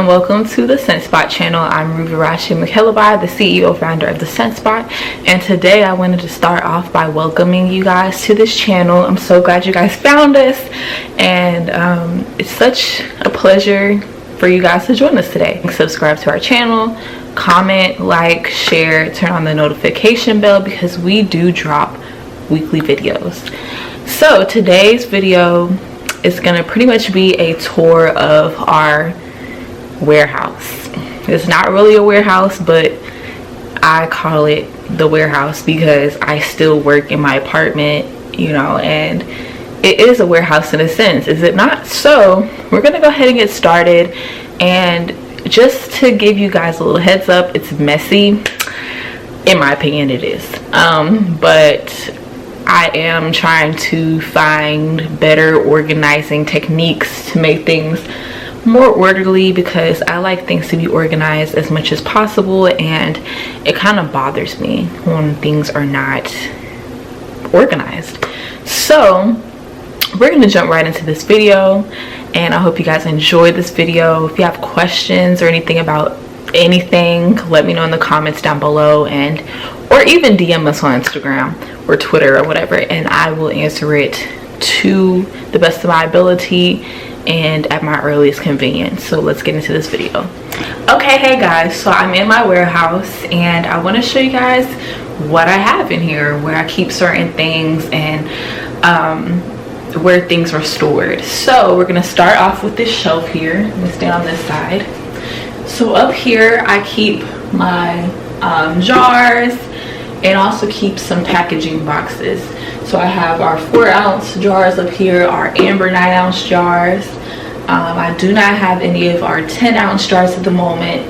and welcome to the Scent Spot channel. I'm Ruvarashi McKelleby, the CEO founder of the Scent Spot, and today I wanted to start off by welcoming you guys to this channel. I'm so glad you guys found us, and it's such a pleasure for you guys to join us today. Subscribe to our channel, comment, like, share, turn on the notification bell because we do drop weekly videos. So today's video is going to pretty much be a tour of our warehouse. It's not really a warehouse, but I call it the warehouse because I still work in my apartment, you know, and it is a warehouse in a sense, is it not? So we're gonna go ahead and get started, and just to give you guys a little heads up, it's messy. In my opinion, it is, but I am trying to find better organizing techniques to make things more orderly because I like things to be organized as much as possible, and it kind of bothers me when things are not organized. So we're going to jump right into this video, and I hope you guys enjoyed this video. If you have questions or anything about anything, let me know in the comments down below, and or even DM us on Instagram or Twitter or whatever, and I will answer it to the best of my ability and at my earliest convenience. So let's get into this video. Okay, hey guys, so I'm in my warehouse and I want to show you guys what I have in here, where I keep certain things, and where things are stored. So we're gonna start off with this shelf here. I'm gonna stay on this side. So up here I keep my jars, and also keep some packaging boxes. So I have our 4-ounce jars up here, our amber 9-ounce jars. I do not have any of our 10-ounce jars at the moment,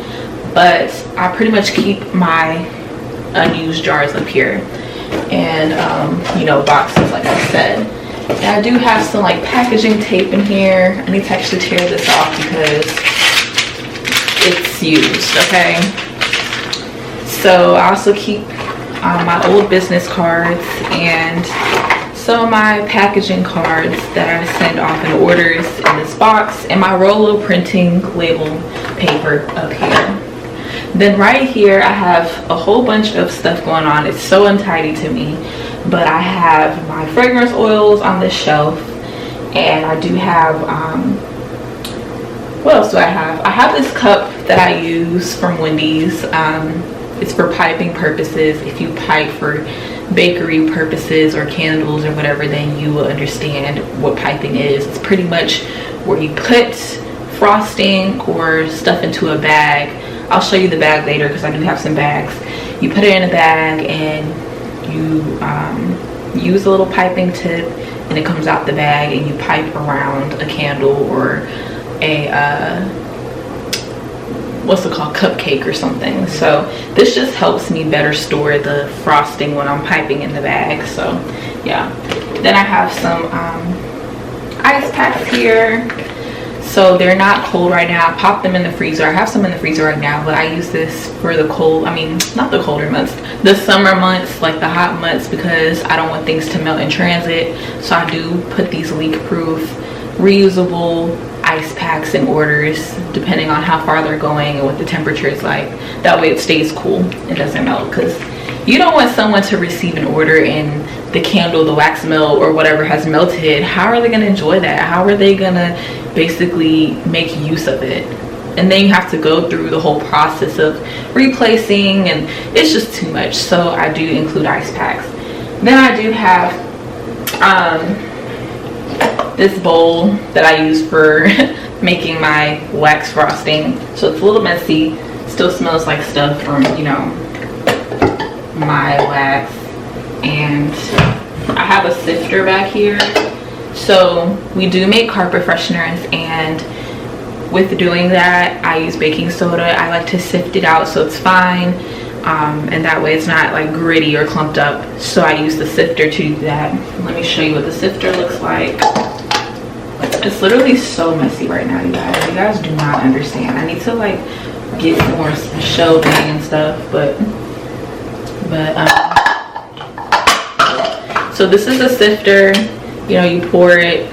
but I pretty much keep my unused jars up here, and you know, boxes like I said. And I do have some like packaging tape in here. I need to actually tear this off because it's used. Okay, so I also keep my old business cards and some of my packaging cards that I send off in orders in this box, and my Rolo printing label paper up here. Then right here I have a whole bunch of stuff going on. It's so untidy to me, but I have my fragrance oils on this shelf, and I do have what else do I have? I have this cup that I use from Wendy's. It's for piping purposes. If you pipe for bakery purposes or candles or whatever, then you will understand what piping is. It's pretty much where you put frosting or stuff into a bag. I'll show you the bag later because I do have some bags. You put it in a bag and you use a little piping tip, and it comes out the bag, and you pipe around a candle or a what's it called, cupcake or something. So this just helps me better store the frosting when I'm piping in the bag. So yeah, then I have some ice packs here. So they're not cold right now. I popped them in the freezer. I have some in the freezer right now, but I use this for the cold, I mean not the colder months, the summer months, like the hot months, because I don't want things to melt in transit. So I do put these leak proof reusable ice packs in orders depending on how far they're going and what the temperature is like. That way it stays cool, it doesn't melt, because you don't want someone to receive an order and the candle, the wax melt or whatever has melted. How are they going to enjoy that? How are they going to basically make use of it? And then you have to go through the whole process of replacing, and it's just too much. So I do include ice packs. Then I do have this bowl that I use for making my wax frosting. So it's a little messy, still smells like stuff from, you know, my wax. And I have a sifter back here. So we do make carpet fresheners, and with doing that I use baking soda. I like to sift it out so it's fine, and that way it's not like gritty or clumped up. So I use the sifter to do that. Let me show you what the sifter looks like. It's literally so messy right now, you guys. You guys do not understand. I need to like get more shelving and stuff, but so this is a sifter. You know, you pour it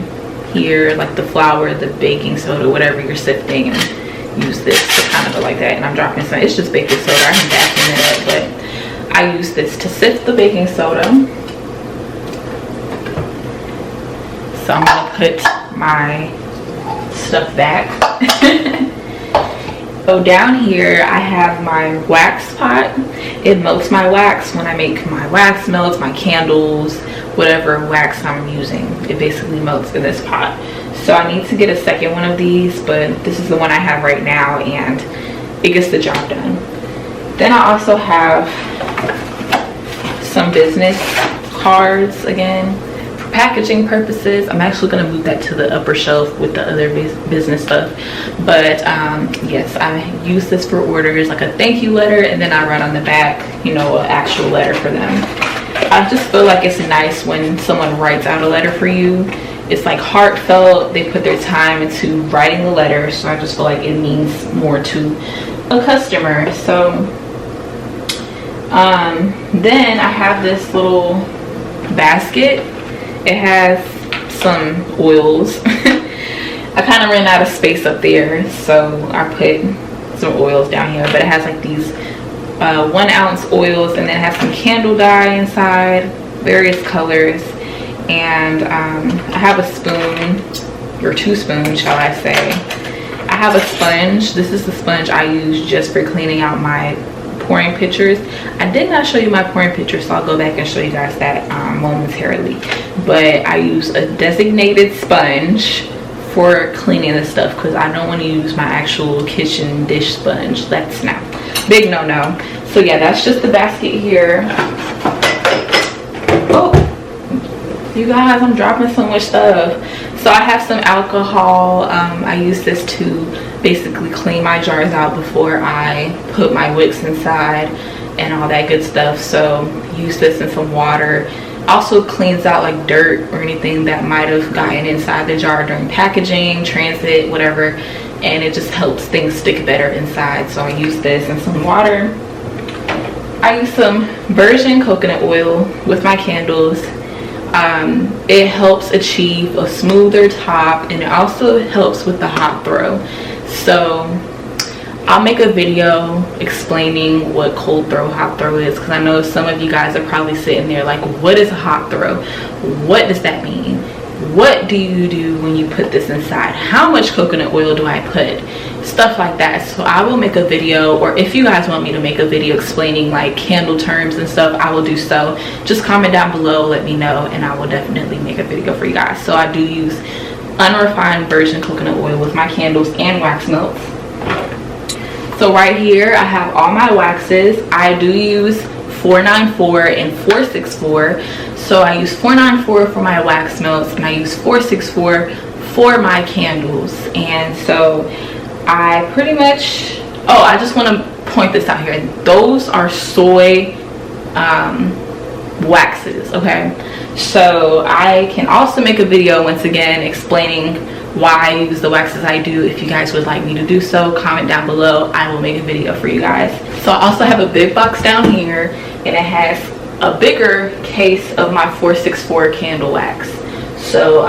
here, like the flour, the baking soda, whatever you're sifting, and use this to kind of go like that. And I'm dropping some, it's just baking soda, I'm backing it up, but I use this to sift the baking soda. So I'm gonna put my stuff back. So down here I have my wax pot. It melts my wax when I make my wax melts, my candles, whatever wax I'm using. It basically melts in this pot. So I need to get a second one of these, but this is the one I have right now and it gets the job done. Then I also have some business cards again. Packaging purposes. I'm actually going to move that to the upper shelf with the other business stuff, but yes, I use this for orders, like a thank you letter, and then I write on the back, you know, an actual letter for them. I just feel like it's nice when someone writes out a letter for you. It's like heartfelt, they put their time into writing the letter, so I just feel like it means more to a customer. So then I have this little basket. It has some oils. I kind of ran out of space up there, so I put some oils down here, but it has like these 1 ounce oils, and then it has some candle dye inside, various colors, and I have a spoon, or 2 spoons shall I say. I have a sponge. This is the sponge I use just for cleaning out my pouring pitchers. I did not show you my pouring pitcher, so I'll go back and show you guys that momentarily. But I use a designated sponge for cleaning the stuff because I don't want to use my actual kitchen dish sponge. That's not big no. So yeah, that's just the basket here. Oh, you guys, I'm dropping so much stuff. So I have some alcohol. I use this to basically clean my jars out before I put my wicks inside and all that good stuff. So use this in some water. Also cleans out like dirt or anything that might have gotten inside the jar during packaging, transit, whatever, and it just helps things stick better inside. So I use this and some water. I use some virgin coconut oil with my candles. It helps achieve a smoother top, and it also helps with the hot throw. So I'll make a video explaining what cold throw, hot throw is, because I know some of you guys are probably sitting there like, what is a hot throw? What does that mean? What do you do when you put this inside? How much coconut oil do I put? Stuff like that. So I will make a video, or if you guys want me to make a video explaining like candle terms and stuff, I will do so. Just comment down below, let me know, and I will definitely make a video for you guys. So I do use unrefined virgin coconut oil with my candles and wax melts. So right here I have all my waxes. I do use 494 and 464. So I use 494 for my wax melts and I use 464 for my candles. And so I pretty much, oh, I just want to point this out here. Those are soy waxes, okay? So I can also make a video once again explaining why I use the waxes I do. If you guys would like me to do so, comment down below. I will make a video for you guys. So I also have a big box down here, and it has a bigger case of my 464 candle wax. So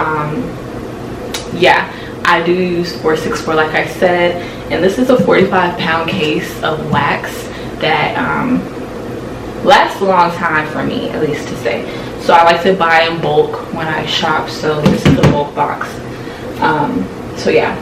yeah, I do use 464 like I said, and this is a 45-pound case of wax that lasts a long time for me, at least to say. So I like to buy in bulk when I shop, so this is a bulk box. So yeah,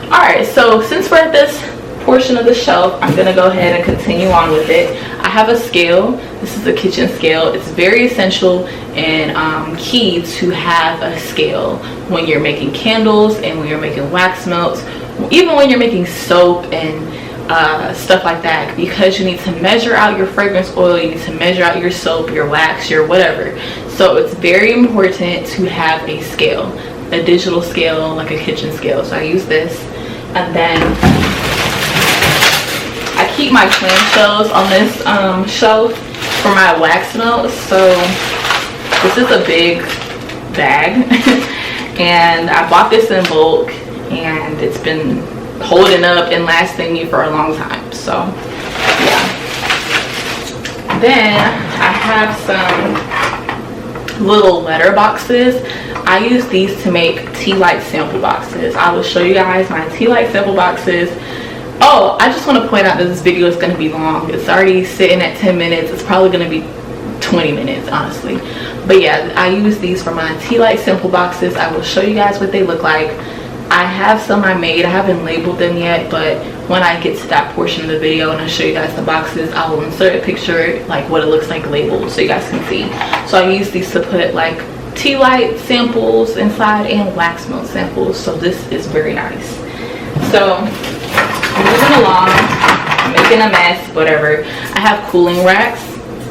all right, so since we're at this portion of the shelf, I'm gonna go ahead and continue on with it. I have a scale. This is a kitchen scale. It's very essential and key to have a scale when you're making candles and when you're making wax melts, even when you're making soap and stuff like that, because you need to measure out your fragrance oil, you need to measure out your soap, your wax, your whatever. So it's very important to have a scale, a digital scale, like a kitchen scale. So I use this, and then I keep my clamshells on this shelf for my wax melts. So this is a big bag and I bought this in bulk, and it's been holding up and lasting me for a long time. So yeah, then I have some little letter boxes. I use these to make tea light sample boxes. I will show you guys my tea light sample boxes Oh, I just want to point out that this video is going to be long. It's already sitting at 10 minutes. It's probably going to be 20 minutes, honestly. But yeah, I use these for my tea light sample boxes. I will show you guys what they look like. I have some I made. I haven't labeled them yet, but when I get to that portion of the video and I show you guys the boxes, I will insert a picture like what it looks like labeled so you guys can see. So I use these to put like tea light samples inside and wax melt samples. So this is very nice. So moving along, making a mess, whatever. I have cooling racks.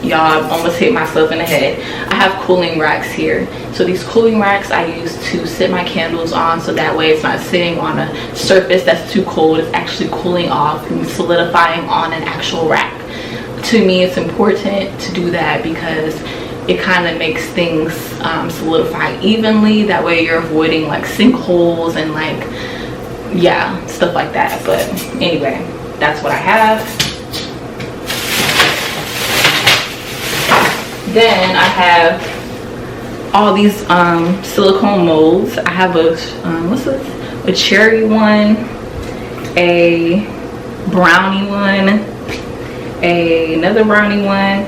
Y'all, I almost hit myself in the head. I have cooling racks here. So these cooling racks I use to sit my candles on, so that way it's not sitting on a surface that's too cold. It's actually cooling off and solidifying on an actual rack. To me, it's important to do that because it kind of makes things solidify evenly. That way you're avoiding like sinkholes and like, yeah, stuff like that. But anyway, that's what I have. Then I have all these silicone molds. I have a what's this? A cherry one, a brownie one, another brownie one,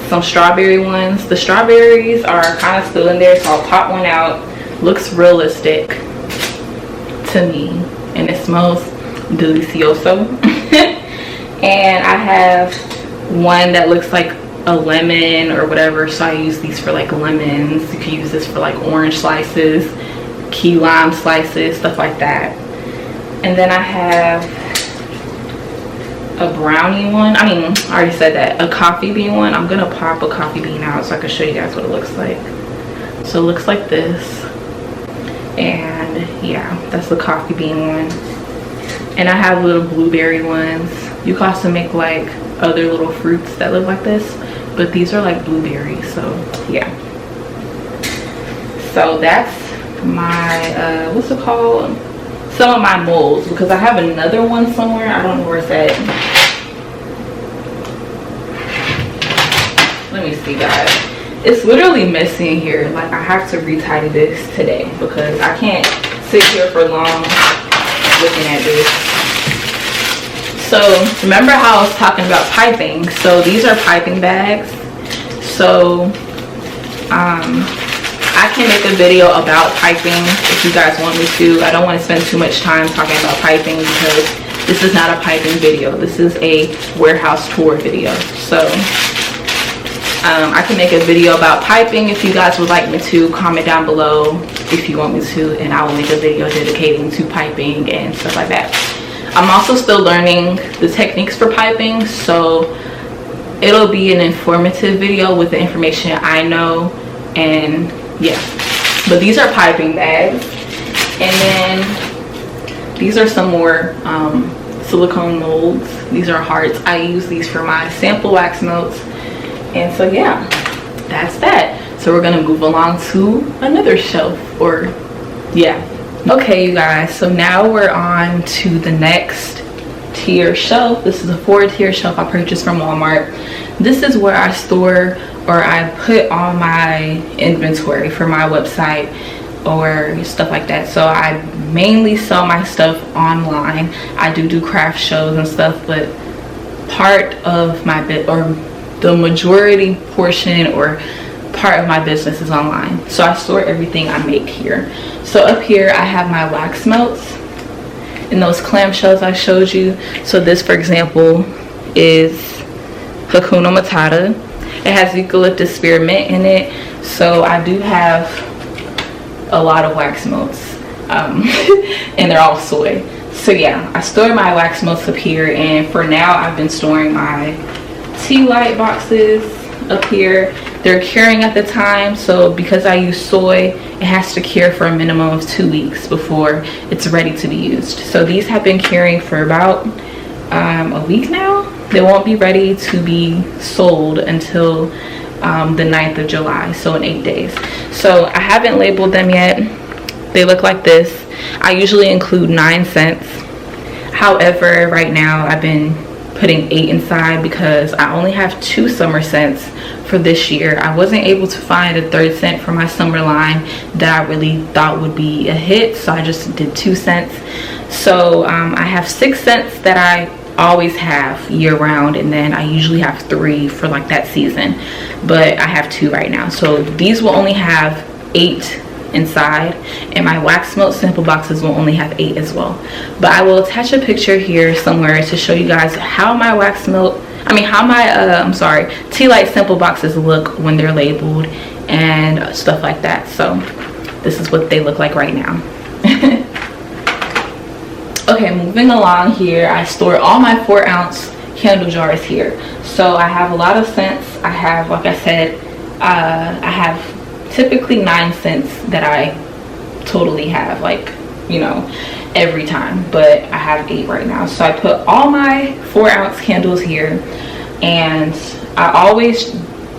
some strawberry ones. The strawberries are kind of still in there, so I'll pop one out. Looks realistic to me, and it smells delicioso. And I have one that looks like a lemon or whatever, so I use these for like lemons. You can use this for like orange slices, key lime slices, stuff like that. And then I have a brownie one. I mean, I already said that. A coffee bean one. I'm gonna pop a coffee bean out so I can show you guys what it looks like. So it looks like this, and yeah, that's the coffee bean one. And I have little blueberry ones. You can also make like other little fruits that look like this, but these are like blueberries. So yeah, so that's my what's it called, some of my molds, because I have another one somewhere. I don't know where it's at. Let me see, guys. It's literally messy in here. Like, I have to retidy this today because I can't sit here for long looking at this. So remember how I was talking about piping? So these are piping bags. So I can make a video about piping if you guys want me to. I don't want to spend too much time talking about piping because this is not a piping video. This is a warehouse tour video. So I can make a video about piping if you guys would like me to. Comment down below if you want me to, and I will make a video dedicating to piping and stuff like that. I'm also still learning the techniques for piping, so it'll be an informative video with the information I know. And yeah, but these are piping bags. And then these are some more silicone molds. These are hearts. I use these for my sample wax melts. And so yeah, that's that. So we're gonna move along to another shelf, or yeah. Okay, you guys, so now we're on to the next tier shelf. This is a 4-tier shelf I purchased from Walmart. This is where I store, or I put all my inventory for my website or stuff like that. So I mainly sell my stuff online. I do craft shows and stuff, but part of my or the majority portion or part of my business is online. So I store everything I make here. So up here I have my wax melts and those clamshells I showed you. So this, for example, is Hakuna Matata. It has eucalyptus spearmint in it. So I do have a lot of wax melts and they're all soy. So yeah, I store my wax melts up here, and for now I've been storing my tea light boxes up here. They're curing at the time, so because I use soy, it has to cure for a minimum of 2 weeks before it's ready to be used. So these have been curing for about a week now. They won't be ready to be sold until the 9th of July, so in 8 days. So I haven't labeled them yet. They look like this. I usually include 9 cents. However, right now I've been putting 8 inside because I only have 2 summer scents for this year. I wasn't able to find a 3rd scent for my summer line that I really thought would be a hit, so I just did 2 scents. So I have 6 scents that I always have year round, and then I usually have 3 for like that season, but I have 2 right now. So these will only have 8 inside, and my wax melt sample boxes will only have 8 as well. But I will attach a picture here somewhere to show you guys how my tea light sample boxes look when they're labeled and stuff like that. So this is what they look like right now. Okay, moving along here, I store all my 4-ounce candle jars here. So I have a lot of scents. I have, like I said, I have typically 9 scents that I totally have, like, you know, every time, but I have 8 right now. So I put all my 4-ounce candles here, and I always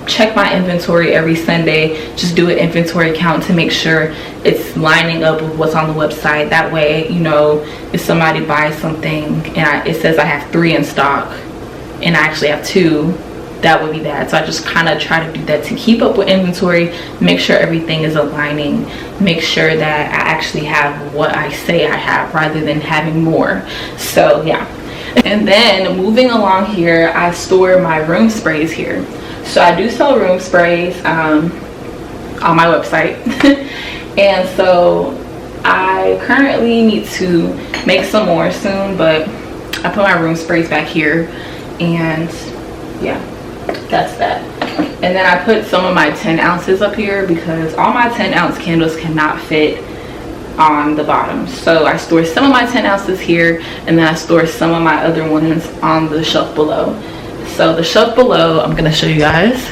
check my inventory every Sunday, just do an inventory count to make sure it's lining up with what's on the website. That way, you know, if somebody buys something and it says I have 3 in stock and I actually have 2, that would be bad. So I just kind of try to do that to keep up with inventory, make sure everything is aligning, make sure that I actually have what I say I have rather than having more. So yeah. And then moving along here, I store my room sprays here. So I do sell room sprays on my website. And so I currently need to make some more soon, but I put my room sprays back here, and yeah, that's that. And then I put some of my 10 ounces up here because all my 10-ounce candles cannot fit on the bottom. So I store some of my 10 ounces here, and then I store some of my other ones on the shelf below. So the shelf below, I'm gonna show you guys.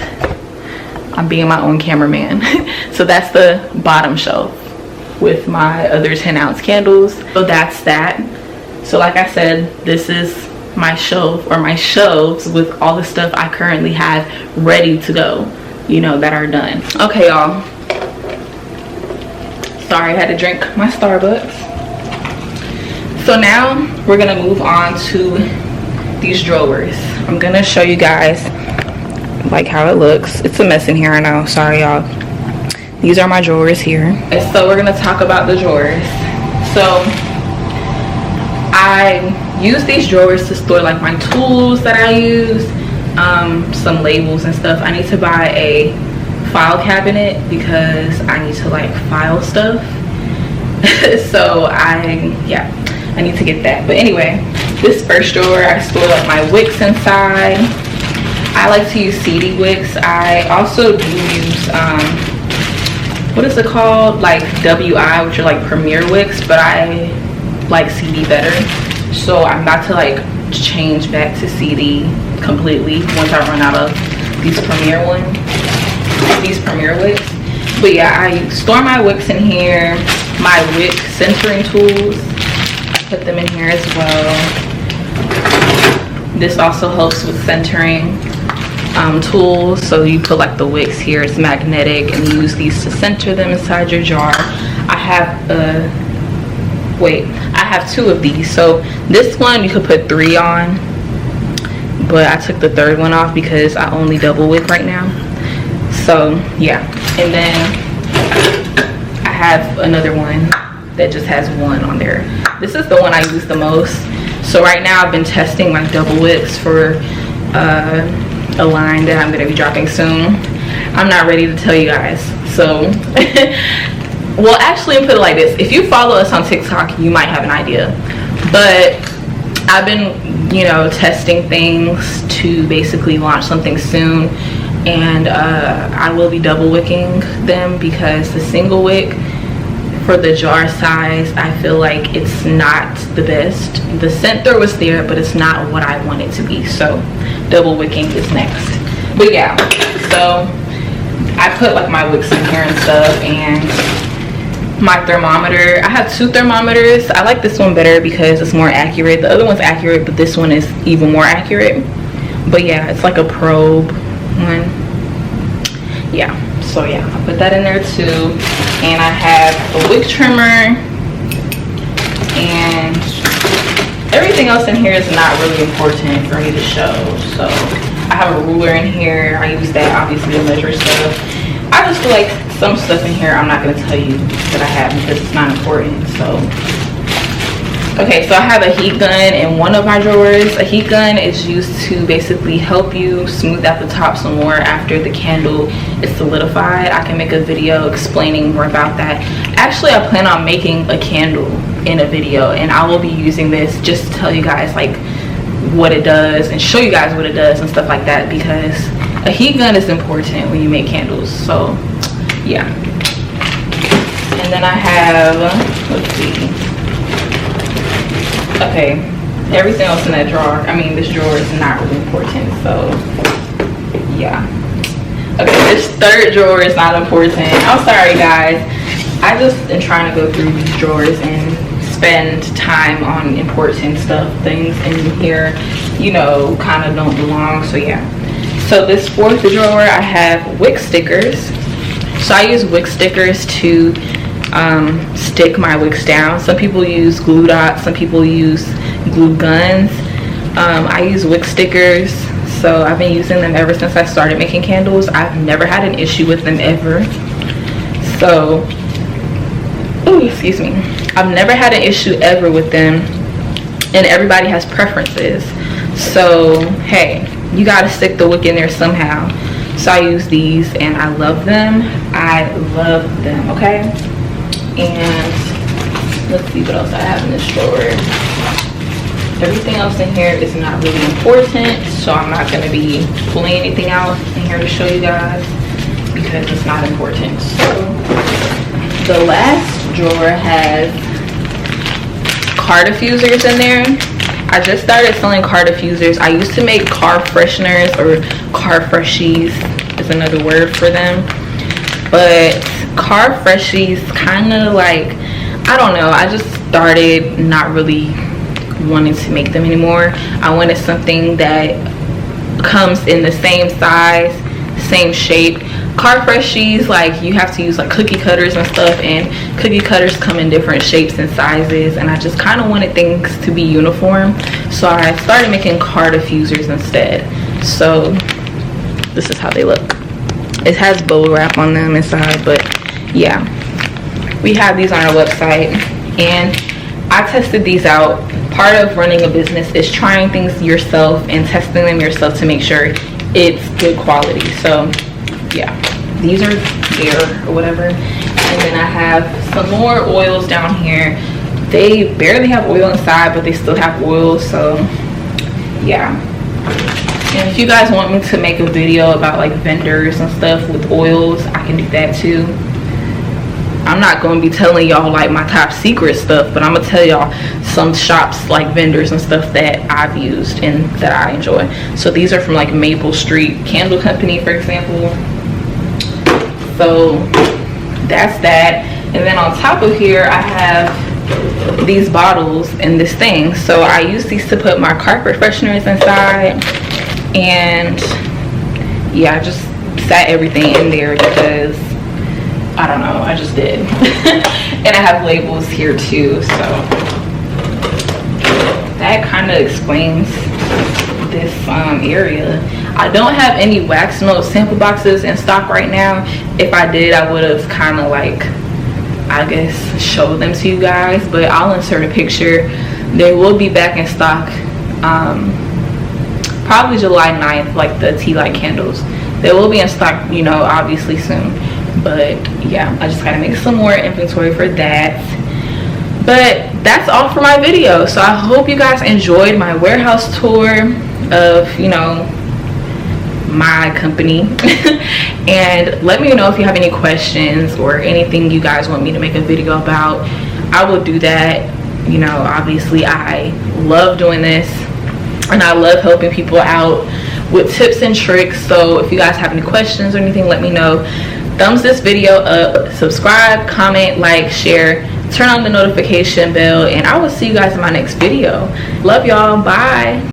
I'm being my own cameraman. So that's the bottom shelf with my other 10-ounce candles. So that's that. So like I said, this is my shelf, or my shelves, with all the stuff I currently have ready to go, you know, that are done. Okay, y'all. Sorry, I had to drink my Starbucks. So now we're gonna move on to these drawers. I'm gonna show you guys like how it looks. It's a mess in here, I know, sorry y'all. These are my drawers here. Okay, so we're gonna talk about the drawers. So I use these drawers to store like my tools that I use, some labels and stuff. I need to buy a file cabinet because I need to like file stuff. So I need to get that. But anyway, this first drawer, I store like my wicks inside. I like to use CD wicks. I also do use what is it called, like WI, which are like Premier wicks, but I like CD better. So I'm about to like change back to CD completely once I run out of these Premier wicks. But yeah, I store my wicks in here. My wick centering tools, I put them in here as well. This also helps with centering tools. So you put like the wicks here, it's magnetic, and you use these to center them inside your jar. I have 2 of these. So this one you could put 3 on, but I took the 3rd one off because I only double wick right now. So yeah, and then I have another one that just has 1 on there. This is the one I use the most. So right now I've been testing my double wicks for a line that I'm going to be dropping soon. I'm not ready to tell you guys. So well, actually, put it like this: if you follow us on TikTok, you might have an idea. But I've been, you know, testing things to basically launch something soon, and I will be double wicking them because the single wick for the jar size, I feel like it's not the best. The scent throw was there, but it's not what I want it to be. So double wicking is next. But yeah, so I put like my wicks in here and stuff, and my thermometer. I have 2 thermometers. I like this one better because it's more accurate. The other one's accurate, but this one is even more accurate. But yeah, it's like a probe one. Yeah, so yeah, I put that in there too. And I have a wick trimmer, and everything else in here is not really important for me to show. So I have a ruler in here. I use that obviously to measure stuff. I just feel like some stuff in here I'm not going to tell you that I have because it's not important. So okay, so I have a heat gun in one of my drawers. A heat gun is used to basically help you smooth out the top some more after the candle is solidified. I can make a video explaining more about that. Actually, I plan on making a candle in a video, and I will be using this just to tell you guys like what it does and show you guys what it does and stuff like that, because a heat gun is important when you make candles. So yeah. And then I have, let's see. Okay, everything else in that drawer, I mean this drawer is not really important, so yeah. Okay, this third drawer is not important. I'm sorry guys, I just am trying to go through these drawers and spend time on important stuff. Things in here, you know, kind of don't belong. So yeah, so this fourth drawer I have wick stickers. So I use wick stickers to stick my wicks down. Some people use glue dots, some people use glue guns. I use wick stickers, so I've been using them ever since I started making candles. I've never had an issue with them ever. So, oh, excuse me, I've never had an issue ever with them, and everybody has preferences. So hey, you gotta stick the wick in there somehow. So I use these and I love them. I love them. Okay, and let's see what else I have in this drawer. Everything else in here is not really important, so I'm not going to be pulling anything out in here to show you guys because it's not important. So the last drawer has car diffusers in there. I just started selling car diffusers. I used to make car fresheners, or car freshies is another word for them, but car freshies kind of like, I don't know, I just started not really wanting to make them anymore. I wanted something that comes in the same size, same shape. Car freshies, like you have to use like cookie cutters and stuff, and cookie cutters come in different shapes and sizes, and I just kind of wanted things to be uniform, so I started making car diffusers instead. So this is how they look. It has bubble wrap on them inside, but yeah, we have these on our website and I tested these out. Part of running a business is trying things yourself and testing them yourself to make sure it's good quality. So yeah, these are there or whatever. And then I have some more oils down here. They barely have oil inside, but they still have oil. So yeah, and if you guys want me to make a video about like vendors and stuff with oils, I can do that too. I'm not going to be telling y'all like my top secret stuff, but I'm going to tell y'all some shops, like vendors and stuff that I've used and that I enjoy. So these are from like Maple Street Candle Company, for example. So that's that. And then on top of here I have these bottles and this thing. So I use these to put my carpet fresheners inside, and yeah, I just sat everything in there because I don't know, I just did. And I have labels here too, so that kind of explains this area. I don't have any wax melt sample boxes in stock right now. If I did, I would have kind of like, I guess, showed them to you guys, but I'll insert a picture. They will be back in stock probably July 9th, like the tea light candles. They will be in stock, you know, obviously soon. But yeah, I just gotta make some more inventory for that. But that's all for my video. So I hope you guys enjoyed my warehouse tour of, you know, my company. And let me know if you have any questions or anything you guys want me to make a video about. I will do that. You know, obviously I love doing this and I love helping people out with tips and tricks. So if you guys have any questions or anything, let me know. Thumbs this video up, subscribe, comment, like, share, turn on the notification bell, and I will see you guys in my next video. Love y'all. Bye.